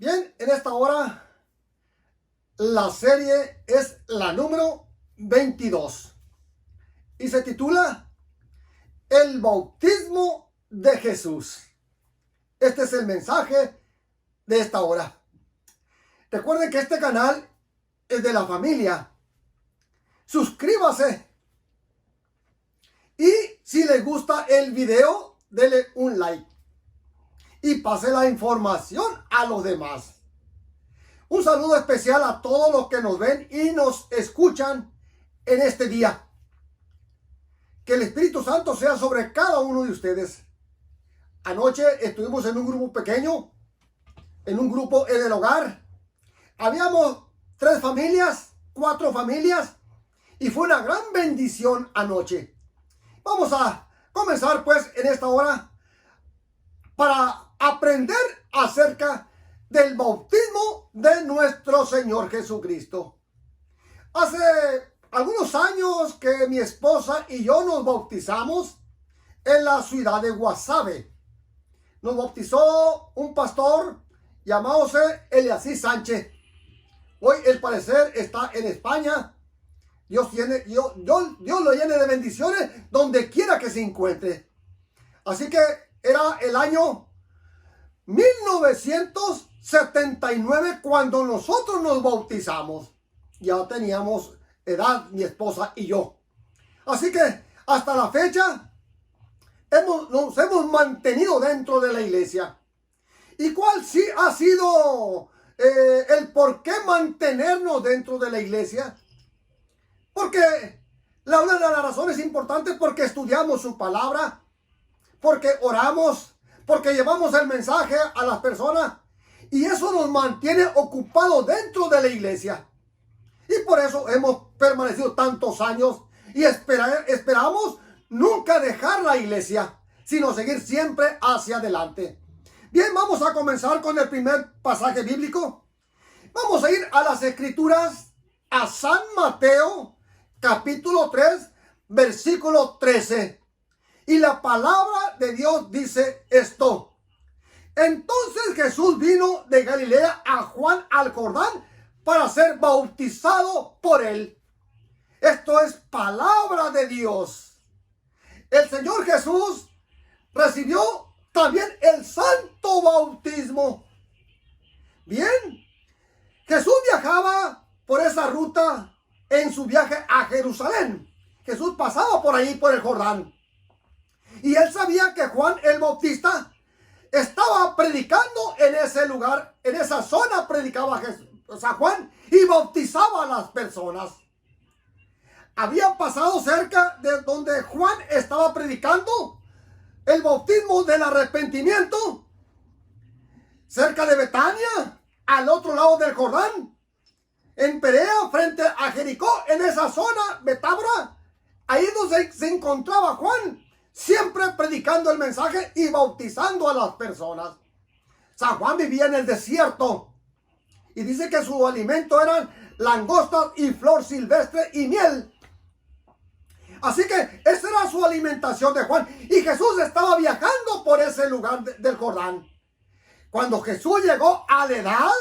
Bien, en esta hora la serie es la número 22 y se titula El bautismo de Jesús. Este es el mensaje de esta hora. Recuerden que este canal es de la familia. Suscríbase y si les gusta el video, dele un like y pase la información a los demás. Un saludo especial a todos los que nos ven y nos escuchan en este día. Que el Espíritu Santo sea sobre cada uno de ustedes. Anoche estuvimos en un grupo pequeño, en un grupo en el hogar. Habíamos 3 familias, 4 familias, y fue una gran bendición anoche. Vamos a comenzar pues en esta hora para aprender acerca del bautismo de nuestro Señor Jesucristo. Hace algunos años que mi esposa y yo nos bautizamos en la ciudad de Guasave. Nos bautizó un pastor llamado Eliasí Sánchez. Hoy, al parecer, está en España. Dios lo llene de bendiciones donde quiera que se encuentre. Así que era el año 1979 cuando nosotros nos bautizamos. Ya teníamos edad, mi esposa y yo. Así que hasta la fecha nos hemos mantenido dentro de la iglesia. ¿Y cuál sí ha sido el por qué mantenernos dentro de la iglesia? Porque una de las razones importantes, porque estudiamos su palabra, porque oramos, porque llevamos el mensaje a las personas, y eso nos mantiene ocupados dentro de la iglesia. Y por eso hemos permanecido tantos años y esperamos nunca dejar la iglesia, sino seguir siempre hacia adelante. Bien, vamos a comenzar con el primer pasaje bíblico. Vamos a ir a las Escrituras, a San Mateo, capítulo 3, versículo 13. Y la palabra de Dios dice esto: Entonces Jesús vino de Galilea a Juan al Jordán para ser bautizado por él. Esto es palabra de Dios. El Señor Jesús recibió también el santo bautismo. Bien, Jesús viajaba por esa ruta en su viaje a Jerusalén. Jesús pasaba por ahí, por el Jordán. Y él sabía que Juan el Bautista estaba predicando en ese lugar, en esa zona predicaba San Juan y bautizaba a las personas. Había pasado cerca de donde Juan estaba predicando el bautismo del arrepentimiento, cerca de Betania, al otro lado del Jordán, en Perea, frente a Jericó, en esa zona, Betabra, ahí donde se encontraba Juan, siempre predicando el mensaje y bautizando a las personas. San Juan vivía en el desierto y dice que su alimento eran langostas y flor silvestre y miel. Así que esa era su alimentación de Juan. Y Jesús estaba viajando por ese lugar del Jordán. Cuando Jesús llegó a la edad,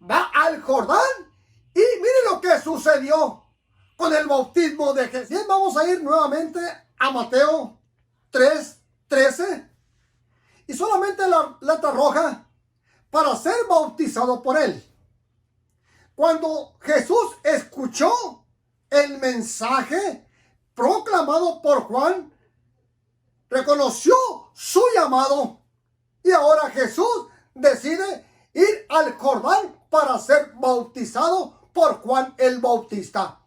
va al Jordán y mire lo que sucedió con el bautismo de Jesús. Bien, vamos a ir nuevamente a Mateo 3:13 y solamente la letra roja para ser bautizado por él. Cuando Jesús escuchó el mensaje proclamado por Juan, reconoció su llamado y ahora Jesús decide ir al Jordán para ser bautizado por Juan el Bautista.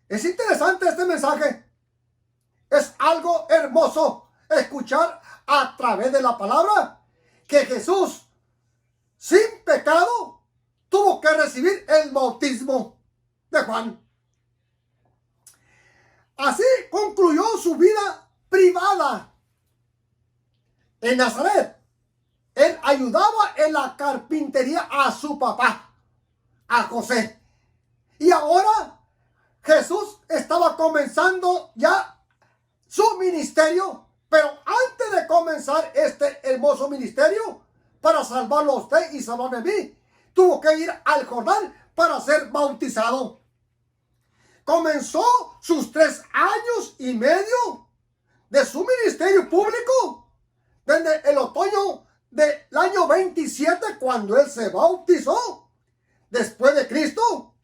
Es interesante este mensaje. Es algo hermoso escuchar a través de la palabra que Jesús, sin pecado, tuvo que recibir el bautismo de Juan. Así concluyó su vida privada en Nazaret. Él ayudaba en la carpintería a su papá, a José. Y ahora Jesús estaba comenzando ya su ministerio, pero antes de comenzar este hermoso ministerio, para salvarlo a usted y salvarme a mí, tuvo que ir al Jordán para ser bautizado. Comenzó sus 3 años y medio de su ministerio público desde el otoño del año 27, cuando él se bautizó después de Cristo,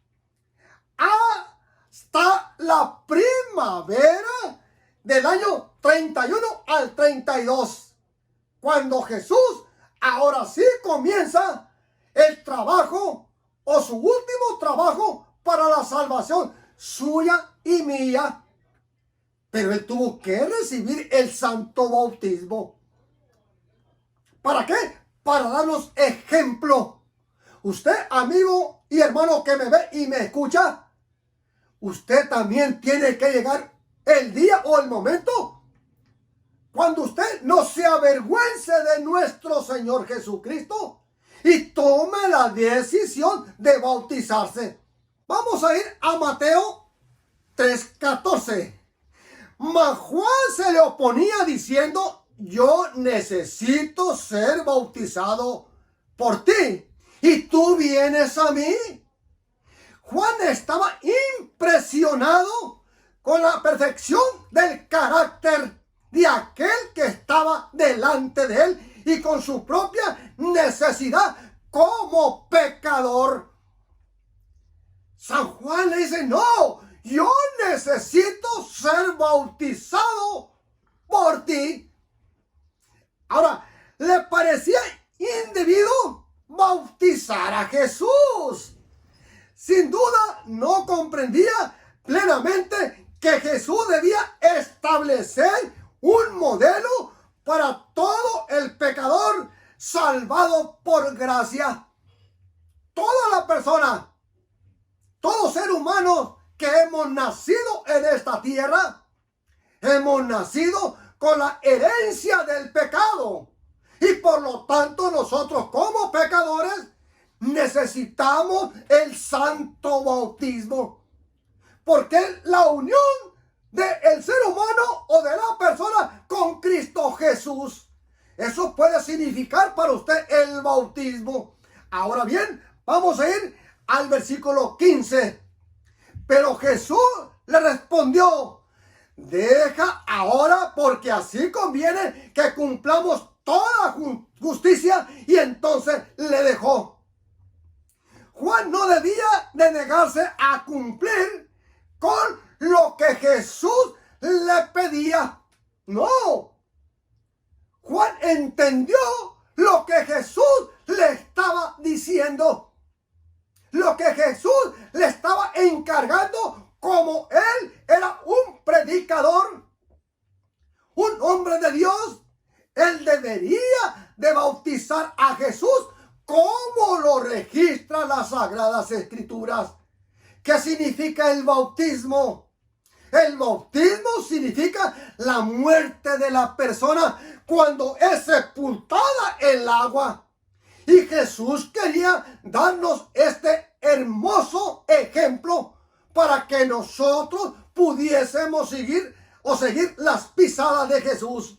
hasta la primavera del año 31 al 32, cuando Jesús ahora sí comienza el trabajo o su último trabajo para la salvación suya y mía. Pero él tuvo que recibir el santo bautismo. ¿Para qué? Para darnos ejemplo. Usted, amigo y hermano que me ve y me escucha, usted también tiene que llegar el día o el momento cuando usted no se avergüence de nuestro Señor Jesucristo y tome la decisión de bautizarse. Vamos a ir a Mateo 3:14. Mas Juan se le oponía diciendo: yo necesito ser bautizado por ti, y tú vienes a mí. Juan estaba impresionado con la perfección del carácter de aquel que estaba delante de él y con su propia necesidad como pecador. San Juan le dice: no, yo necesito ser bautizado por ti. Ahora, le parecía indebido bautizar a Jesús. Sin duda, no comprendía plenamente que Jesús debía establecer un modelo para todo el pecador salvado por gracia. Toda la persona, todo ser humano que hemos nacido en esta tierra, hemos nacido con la herencia del pecado. Y por lo tanto nosotros como pecadores necesitamos el santo bautismo. Porque la unión del ser humano o de la persona con Cristo Jesús, eso puede significar para usted el bautismo. Ahora bien, vamos a ir al versículo 15. Pero Jesús le respondió: deja ahora, porque así conviene que cumplamos toda justicia. Y entonces le dejó. Juan no debía de negarse a cumplir con lo que Jesús le pedía. No. Juan entendió lo que Jesús le estaba diciendo. Lo que Jesús le estaba encargando, como él era un predicador, un hombre de Dios. Él debería de bautizar a Jesús como lo registran las Sagradas Escrituras. ¿Qué significa el bautismo? El bautismo significa la muerte de la persona cuando es sepultada en el agua. Y Jesús quería darnos este hermoso ejemplo para que nosotros pudiésemos seguir las pisadas de Jesús.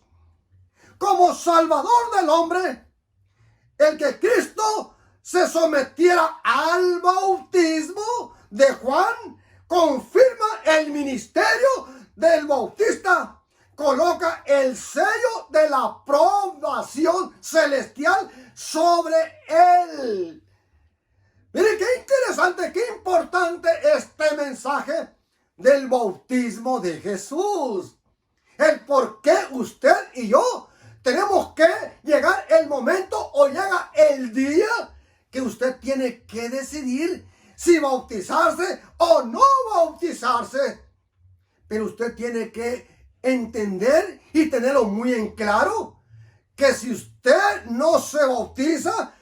Como Salvador del hombre, el que Cristo se sometiera al bautismo de Juan confirma el ministerio del Bautista, coloca el sello de la aprobación celestial sobre él. Miren qué interesante, qué importante este mensaje del bautismo de Jesús. El por qué usted y yo tenemos que llegar el momento o llega el día que usted tiene que decidir si bautizarse o no bautizarse. Pero usted tiene que entender y tenerlo muy en claro que si usted no se bautiza,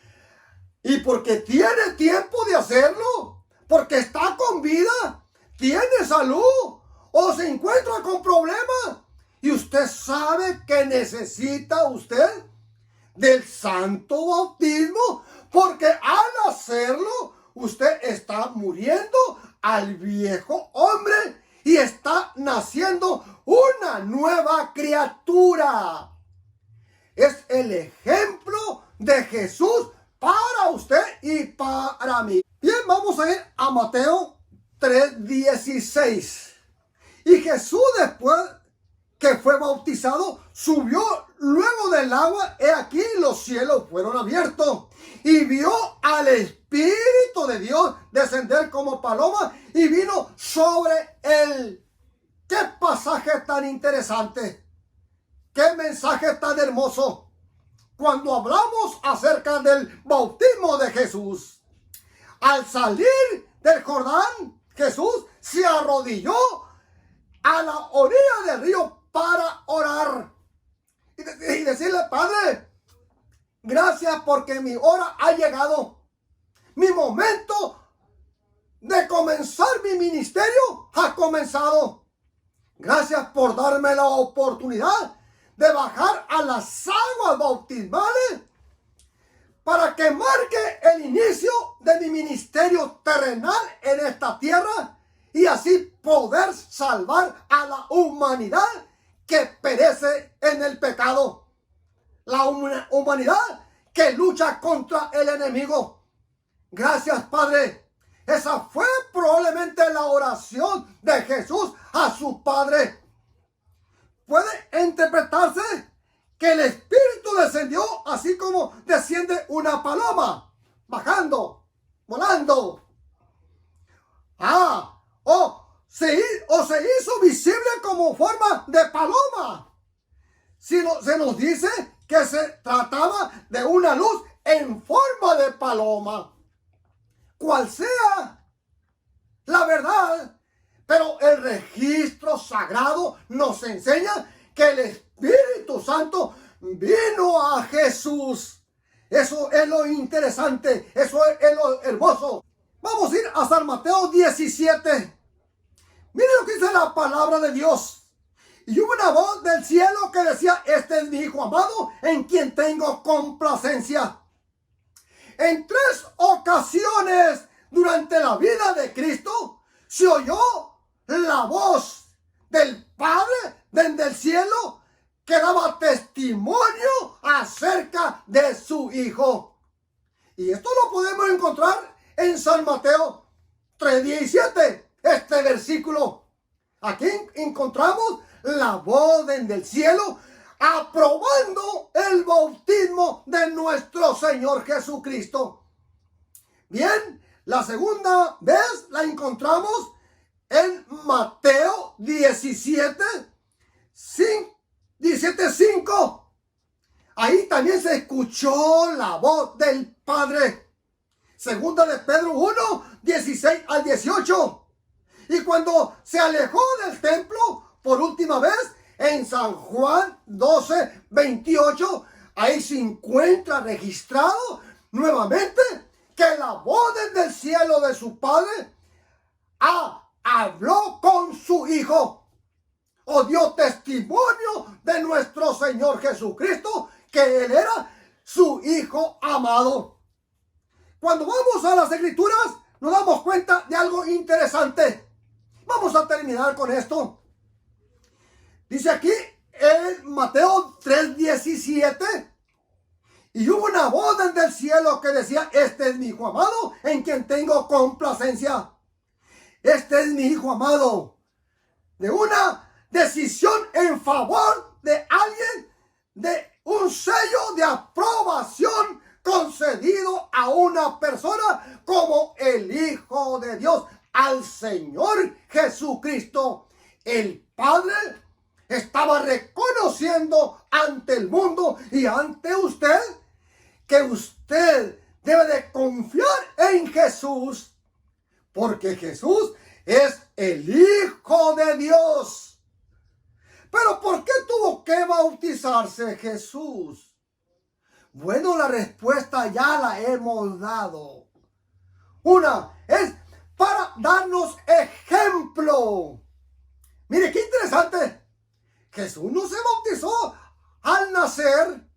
y porque tiene tiempo de hacerlo, porque está con vida, tiene salud o se encuentra con problemas, y usted sabe que necesita usted del santo bautismo, porque al hacerlo usted está muriendo al viejo hombre y está naciendo una nueva criatura. Es el ejemplo de Jesús para usted y para mí. Bien, vamos a ir a Mateo 3:16. Y Jesús, después que fue bautizado, subió luego del agua. He aquí los cielos fueron abiertos y vio al Espíritu de Dios descender como paloma y vino sobre él. ¡Qué pasaje tan interesante! ¡Qué mensaje tan hermoso! Cuando hablamos acerca del bautismo de Jesús, al salir del Jordán, Jesús se arrodilló a la orilla del río para orar y decirle: Padre, gracias porque mi hora ha llegado. Mi momento de comenzar mi ministerio ha comenzado. Gracias por darme la oportunidad de bajar a las aguas bautismales para que marque el inicio de mi ministerio terrenal en esta tierra y así poder salvar a la humanidad que perece en el pecado. La humanidad que lucha contra el enemigo. Gracias, Padre. Esa fue probablemente la oración de Jesús a su Padre. Puede interpretarse que el Espíritu descendió así como desciende una paloma, bajando, volando. O se hizo visible como forma de paloma. Se nos dice que se trataba de una luz en forma de paloma. Cual sea la verdad, pero el registro sagrado nos enseña que el Espíritu Santo vino a Jesús. Eso es lo interesante, eso es lo hermoso. Vamos a ir a San Mateo 17. Miren lo que dice la palabra de Dios. Y hubo una voz del cielo que decía: este es mi Hijo amado, en quien tengo complacencia. En 3 ocasiones durante la vida de Cristo se oyó la voz del Padre desde el cielo que daba testimonio acerca de su Hijo. Y esto lo podemos encontrar en San Mateo 3:17, este versículo. Aquí encontramos la voz desde el cielo aprobando el bautismo de nuestro Señor Jesucristo. Bien, la segunda vez la encontramos en Mateo 17:5. Ahí también se escuchó la voz del Padre. Segunda de Pedro 1:16-18. Y cuando se alejó del templo por última vez, en San Juan 12:28, ahí se encuentra registrado nuevamente que la voz desde el cielo de su Padre habló con su Hijo, o dio testimonio de nuestro Señor Jesucristo, que Él era su Hijo amado. Cuando vamos a las Escrituras, nos damos cuenta de algo interesante. Vamos a terminar con esto. Dice aquí en Mateo 3:17. Y hubo una voz desde el cielo que decía: este es mi Hijo amado, en quien tengo complacencia. Este es mi Hijo amado. De una decisión en favor de alguien, de un sello de aprobación concedido a una persona como el Hijo de Dios, al Señor Jesucristo. El Padre estaba reconociendo ante el mundo y ante usted que usted debe de confiar en Jesús, porque Jesús es el Hijo de Dios. Pero ¿por qué tuvo que bautizarse Jesús? Bueno, la respuesta ya la hemos dado. Una es para darnos ejemplo. Mire qué interesante. Jesús no se bautizó al nacer,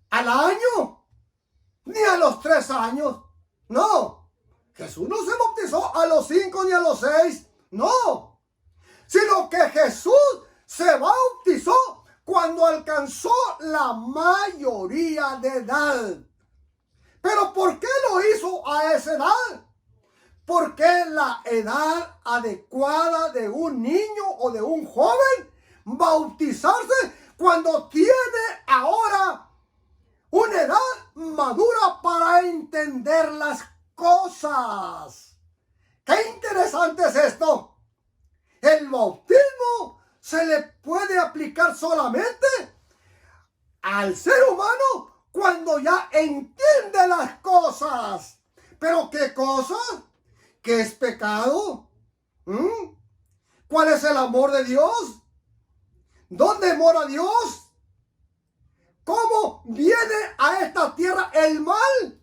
al año, ni a los 3 años. No. Jesús no se bautizó a los 5 ni a los 6. No. Sino que Jesús se bautizó cuando alcanzó la mayoría de edad. ¿Pero por qué lo hizo a esa edad? Porque la edad adecuada de un niño o de un joven bautizarse cuando tiene ahora una edad madura para entender las cosas. ¡Qué interesante es esto! El bautismo se le puede aplicar solamente al ser humano cuando ya entiende las cosas. ¿Pero qué cosas? ¿Qué es pecado? ¿Cuál es el amor de Dios? ¿Dónde mora Dios? ¿Cómo viene a esta tierra el mal?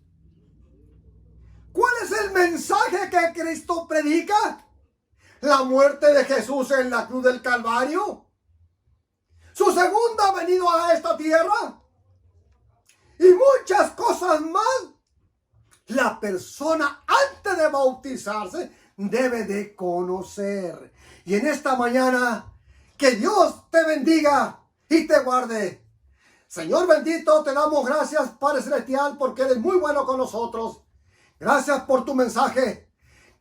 ¿Cuál es el mensaje que Cristo predica? La muerte de Jesús en la cruz del Calvario. Su segunda venida a esta tierra. Y muchas cosas más. La persona antes de bautizarse debe de conocer. Y en esta mañana, que Dios te bendiga y te guarde. Señor bendito, te damos gracias, Padre Celestial, porque eres muy bueno con nosotros. Gracias por tu mensaje.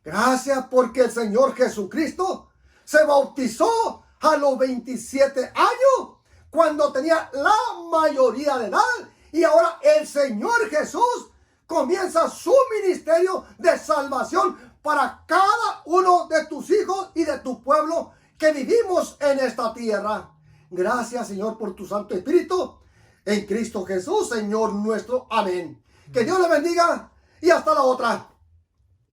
Gracias porque el Señor Jesucristo se bautizó a los 27 años, cuando tenía la mayoría de edad. Y ahora el Señor Jesús comienza su ministerio de salvación para cada uno de tus hijos y de tu pueblo que vivimos en esta tierra. Gracias, Señor, por tu Santo Espíritu en Cristo Jesús, Señor nuestro. Amén. Que Dios le bendiga y hasta la otra.